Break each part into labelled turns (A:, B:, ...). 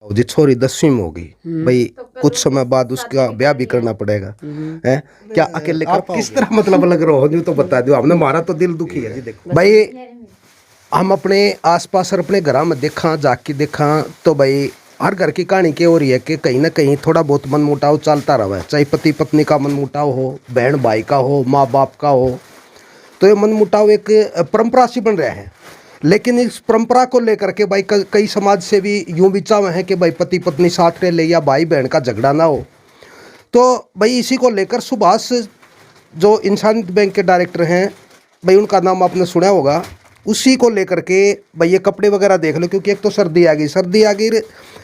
A: जी छोरी 10वीं में होगी भाई, कुछ समय बाद उसका ब्याह भी करना पड़ेगा है। क्या अकेले आप किस तरह मतलब लग रहा हो नहीं तो बता दो हमने, हमारा तो दिल दुखी है जी। देखो भाई, हम अपने आसपास और अपने घर में देखा जाके देखा तो भाई हर घर की कहानी क्या हो रही है कि कहीं ना कहीं थोड़ा बहुत मन मुटाव चलता रहा है, चाहे पति पत्नी का मन मुटाव हो, बहन भाई का हो, माँ बाप का हो। तो ये मन मुटाव एक परंपरा सी बन रहा है। लेकिन इस परंपरा को लेकर के भाई कई समाज से भी यूं भी चाह है कि भाई पति पत्नी साथ रह ले या भाई बहन का झगड़ा ना हो। तो भाई इसी को लेकर सुभाष जो इंसानियत बैंक के डायरेक्टर हैं भाई, उनका नाम आपने सुना होगा, उसी को लेकर के भाई ये कपड़े वगैरह देख लो, क्योंकि एक तो सर्दी आ गई,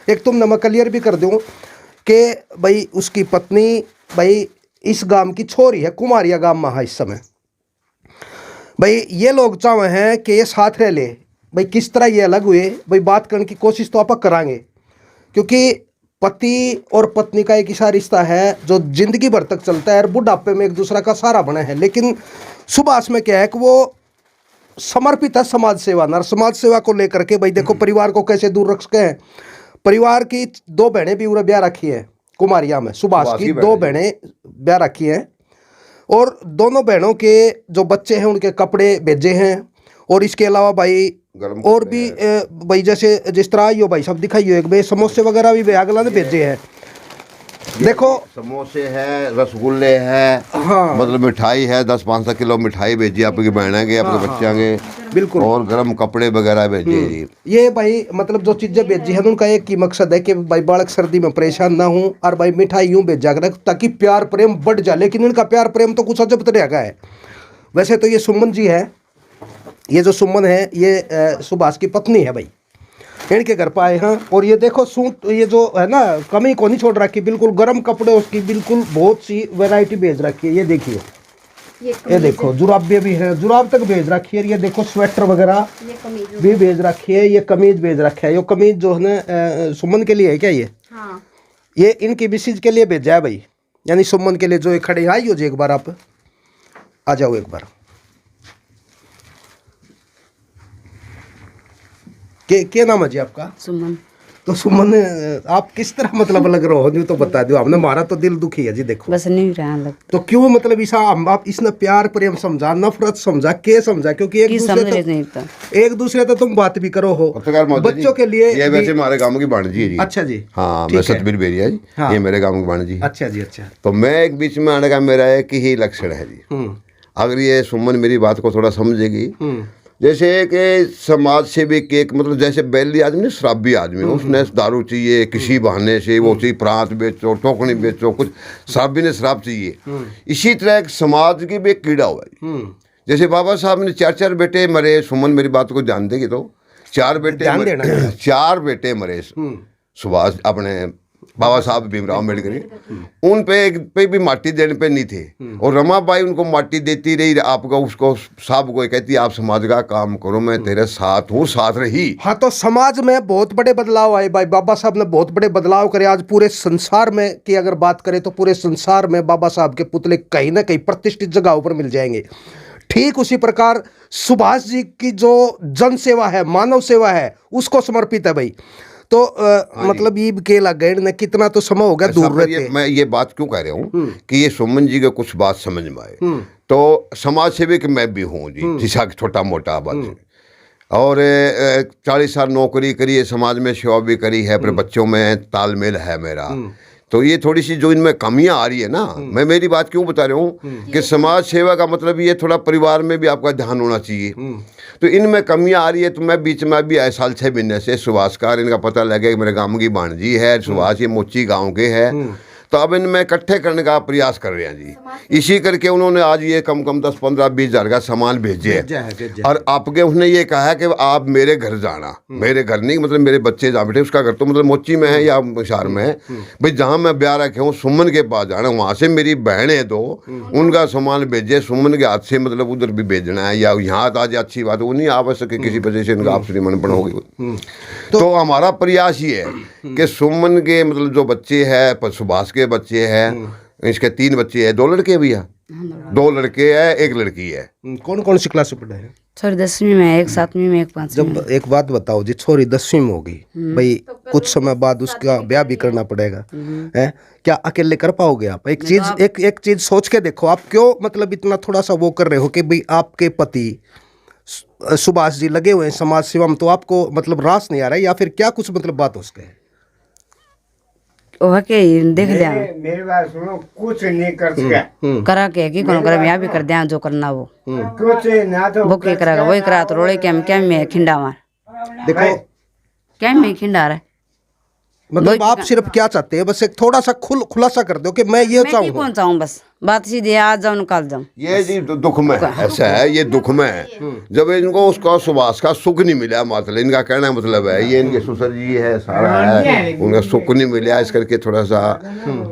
A: एक तुम नमक क्लियर भी कर दो कि भाई उसकी पत्नी भाई इस गांव की छोरी है, कुमारिया गांव में है इस समय। भाई ये लोग चाहे हैं कि ये साथ रह ले, भाई किस तरह ये अलग हुए भाई बात करने की कोशिश तो आप करांगे, क्योंकि पति और पत्नी का एक ऐसा रिश्ता है जो जिंदगी भर तक चलता है और बुढ़ापे में एक दूसरा का सहारा बना है। लेकिन सुभाष में क्या है कि वो समर्पित है समाज सेवा न, समाज सेवा को लेकर के भाई देखो परिवार को कैसे दूर रख सके हैं। परिवार की 2 बहनें भी उन्हें ब्याह रखी है कुमारिया में, सुभाष की 2 बहनें ब्याह रखी हैं और दोनों बहनों के जो बच्चे हैं उनके कपड़े भेजे हैं। और इसके अलावा भाई और भी भाई जैसे जिस तरह यो भाई सब दिखाइए एक भाई समोसे वगैरह भी अगला ने भेजे हैं। देखो
B: समोसे है, रसगुल्ले है,
A: हाँ
B: मतलब मिठाई है, 10-15 किलो मिठाई भेजी आपकी बहना के, अपने बच्चों के,
A: बिल्कुल,
B: और गर्म कपड़े वगैरह भेजे जी।
A: ये भाई मतलब जो चीजें भेजी है उनका एक ही मकसद है कि भाई बालक सर्दी में परेशान ना हो और भाई मिठाई यूं भेजा कर ताकि प्यार प्रेम बढ़ जाए। लेकिन इनका प्यार प्रेम तो कुछ अजब तरह का है। वैसे तो ये सुमन जी है, ये जो सुमन है ये सुभाष की पत्नी है भाई, इनके घर पर आए हैं। और ये देखो सूट, ये जो है ना कमी को नहीं छोड़ रखी, बिल्कुल गर्म कपड़े उसकी बिल्कुल बहुत सी वैरायटी भेज रखी है। ये देखिए, ये देखो जुराबे भी है, जुराब तक भेज रखी है। ये देखो स्वेटर वगैरह भी भेज रखी है, ये कमीज भेज रखा है। ये कमीज जो है ना सुमन के लिए है क्या ये? हाँ। ये इनकी मिसेज के लिए भेजा है भाई, यानी सुमन के लिए जो ये खड़े। आइयो जी एक बार आप आ जाओ एक बार। क्या नाम है जी आपका? सुमन। तो सुमन आप किस तरह मतलब लग रहा हो नहीं तो बता दो हमने, हमारा तो दिल दुखी है जी। देखो
C: बस नहीं रहा लग तो
A: क्यों मतलब ऐसा आप इसने प्यार प्रेम समझा, नफरत समझा, के समझा? क्योंकि एक दूसरे तो तुम बात भी करो हो बच्चों के लिए।
B: ये वैसे हमारे गांव की भाणजी है जी।
A: अच्छा जी,
B: हाँ मैं सतबीर बेरिया जी। हाँ। ये मेरे गांव की भाणजी।
A: अच्छा जी, अच्छा।
B: तो मैं एक बीच में आने का मेरा एक ही लक्षण है जी, अगर ये सुमन मेरी बात को थोड़ा समझेगी। जैसे कि समाज से भी एक मतलब जैसे बैली आदमी, शराबी आदमी, उसने दारू चाहिए किसी बहाने से, वो चाहिए प्रांत बेचो, टोकनी बेचो, कुछ शराबी ने शराब चाहिए। इसी तरह एक समाज की भी एक कीड़ा हुआ है। जैसे बाबा साहब ने 4 बेटे मरे, सुमन मेरी बात को जान देगी तो 4 बेटे मरे सुभाष अपने बाबा साहब भीमराव अम्बेडकर, उन पे भी माटी देने पे नहीं थे। और रमाबाई उनको माटी देती रही, आपका उसको साहब को कहती आप समाज का काम करो, मैं तेरे साथ हूँ, साथ रही।
A: हाँ, तो समाज में बहुत बड़े बदलाव आए भाई, बाबा साहब ने बहुत बड़े बदलाव करे। आज पूरे संसार में की अगर बात करें तो पूरे संसार में बाबा साहब के पुतले कहीं ना कहीं प्रतिष्ठित जगहों पर मिल जाएंगे। ठीक उसी प्रकार सुभाष जी की जो जन सेवा है, मानव सेवा है, उसको समर्पित है भाई। तो मतलब ये के लग गए न, कितना तो समय हो गया दूर रहते।
B: मैं ये बात क्यों कह रहा हूँ कि ये सुमन जी को कुछ बात समझ में आए, तो समाज सेवक मैं भी हूँ जी, जिसा छोटा मोटा बात। और 40 साल नौकरी करी है, समाज में सेवा भी करी है, अपने बच्चों में तालमेल है मेरा। तो ये थोड़ी सी जो इनमें कमियां आ रही है ना, मैं मेरी बात क्यों बता रहा हूँ कि समाज सेवा का मतलब ये थोड़ा परिवार में भी आपका ध्यान होना चाहिए। तो इनमें कमियां आ रही है। तो मैं बीच में अभी आए साल 6 महीने से सुभाषकार इनका पता लगे मेरे गांव की भाणजी है सुभाष, ये मोची गांव के है। तो अब इनमें इकट्ठे करने का प्रयास कर रहे हैं जी। इसी करके उन्होंने आज ये कम 10-15-20 हज़ार का सामान भेजे है। और आपके उसने ये कहा है कि आप मेरे घर जाना, मेरे घर नहीं मतलब मेरे बच्चे जहाँ बैठे, उसका घर तो मतलब मोची में है या शहर में है भाई, जहाँ मैं ब्याह रखे हूँ सुमन के पास जाना, वहाँ से मेरी बहन है तो उनका सामान भेजे, सुमन के हाथ से मतलब उधर भी भेजना है, या यहाँ आज अच्छी बात वो नहीं आ सके किसी वजह से इनका आपसी मन होगी। तो हमारा प्रयास ये है कि सुमन के मतलब जो बच्चे हैं, सुभाष के बच्चे हैं, इसके 3 बच्चे हैं, 2 लड़के हैं भैया, 2 लड़के हैं, 1 लड़की है।
A: कौन कौन सी क्लास में पढ़े हैं?
C: छोरी 10वीं में, एक 7वीं में, एक 5वीं में।
A: जब एक बात बताओ जी, छोरी 10वीं में होगी भाई, कुछ समय बाद उसका ब्याह भी करना पड़ेगा, है क्या अकेले कर पाओगे आप? एक चीज सोच के देखो, आप क्यों मतलब इतना थोड़ा सा वो कर रहे हो कि भाई आपके पति सुभाष जी लगे हुए हैं समाज सेवा में, तो आपको मतलब रास नहीं आ रहा है या फिर क्या कुछ मतलब बात हो सके?
C: ओके देख लिया
D: मेरी बात सुनो, कुछ नहीं कर सका
C: करा के कि कौन करे, यहाँ भी कर दिया जो करना वो
D: कुछ ना तो
C: वो क्या करेगा, वही करा तो रोड़े क्या में खिंडा मार,
A: देखो
C: क्या में खिंडा रहा है।
A: मतलब आप सिर्फ क्या चाहते हैं, बस एक थोड़ा सा खुलासा कर दो कि मैं ये
C: मैं
A: चाहूँ।
C: कौन चाहूँ, बस बात सीधी आज जाऊँ निकाल जाऊँ।
B: ये जी दुख में ऐसा है, ये दुख में है जब इनको उसका सुभाष का सुख नहीं मिला, मतलब इनका कहना मतलब है ये इनके ससुर जी है सारा है, उनका सुख नहीं मिला, इस करके थोड़ा सा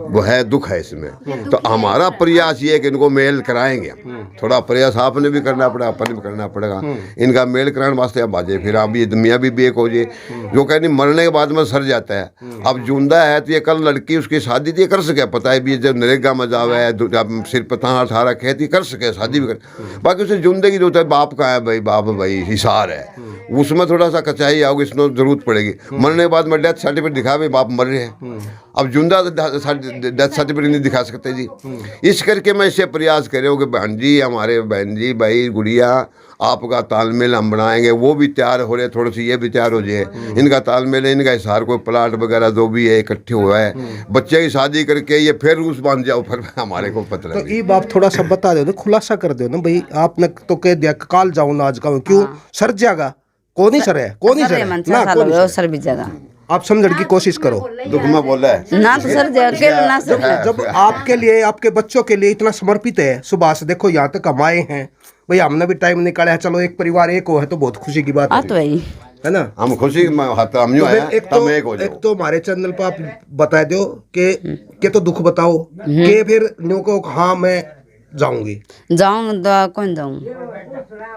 B: वो है, दुख है इसमें। तो हमारा प्रयास ये है कि इनको मेल कराएंगे, थोड़ा प्रयास आपने भी करना पड़ेगा, अपन भी करना पड़ेगा, इनका मेल कराने वास्ते अब बाजे फिर आप ये मियाँ भी एक हो जाए, जो कहनी मरने के बाद में सर जाता है। अब जिंदा है तो ये कल लड़की उसकी शादी तो ये कर सके, पता है भी जब नरेगा में जावे है, सिर पर 18 खेती कर सके, शादी भी कर, बाकी उसे जिंदगी जो होता है बाप का है भाई, बाप भाई हिसार है, उसमें थोड़ा सा कचाई आओगे, इसमें जरूरत पड़ेगी। मरने के बाद में डेथ सर्टिफिकेट दिखा भाई बाप मर रहे हैं, अब जिंदा डेथ सर्टिफिकेट नहीं दिखा सकते जी। इस करके मैं इसे प्रयास कर रहा हूँ कि बहन जी, हमारे बहन जी, भाई गुड़िया, आपका तालमेल हम बनाएंगे, वो भी तैयार हो रहे, थोड़ी सी ये भी तैयार हो जाए, इनका तालमेल, इनका हिसार कोई प्लाट वगैरह जो भी है इकट्ठे हुआ है, बच्चे की शादी करके ये फिर रूस बांध जाओ, फिर हमारे को पता
A: तो ये बात थोड़ा सा बता दो ना, खुलासा कर दो ना भाई, आपने तो कह दिया काल जाऊँ ना आज गाँव, क्यों सर जाएगा? कौन ही सर है, कौन ही सर है ना, कौन ही सर है?
C: सर भी जगह
A: आप समझने की कोशिश करो।
B: दुख में बोला है
C: ना तो सर जगह ना सर।
A: जब आपके लिए, आपके बच्चों के लिए इतना समर्पित है सुभाष, देखो यहाँ तक कमाए हैं भाई, हमने भी टाइम निकाला है, चलो एक परिवार एक हो है तो बहुत खुशी की बात
C: तो वही
A: है ना।
B: हम खुशी हम
A: तो
B: है,
A: एक तो हमारे चैनल पर आप बता दो के तो दुख बताओ के फिर न्यू को हाँ मैं जाऊंगी,
C: जाऊँ तो कौन जाऊँ,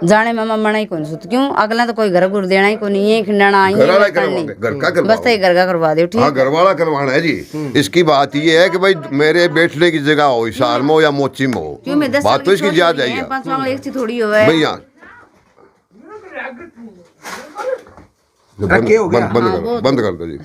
C: जाने में मम्मा ही कौन सुत, क्यों अगला तो कोई घर गुर देना ही कौन, ये खिंडाना
B: घर का
C: बस तो घर का करवा दो, ठीक।
B: हाँ घर वाला करवाना है जी। इसकी बात ये है कि भाई मेरे बैठने की जगह हो, हिसार में हो या मोची में हो,
C: क्यों मैं 10
B: बात तो इसकी ज्यादा है
C: 5 वांग एक चीज थोड़ी हो है
B: भैया। बंद कर दो जी।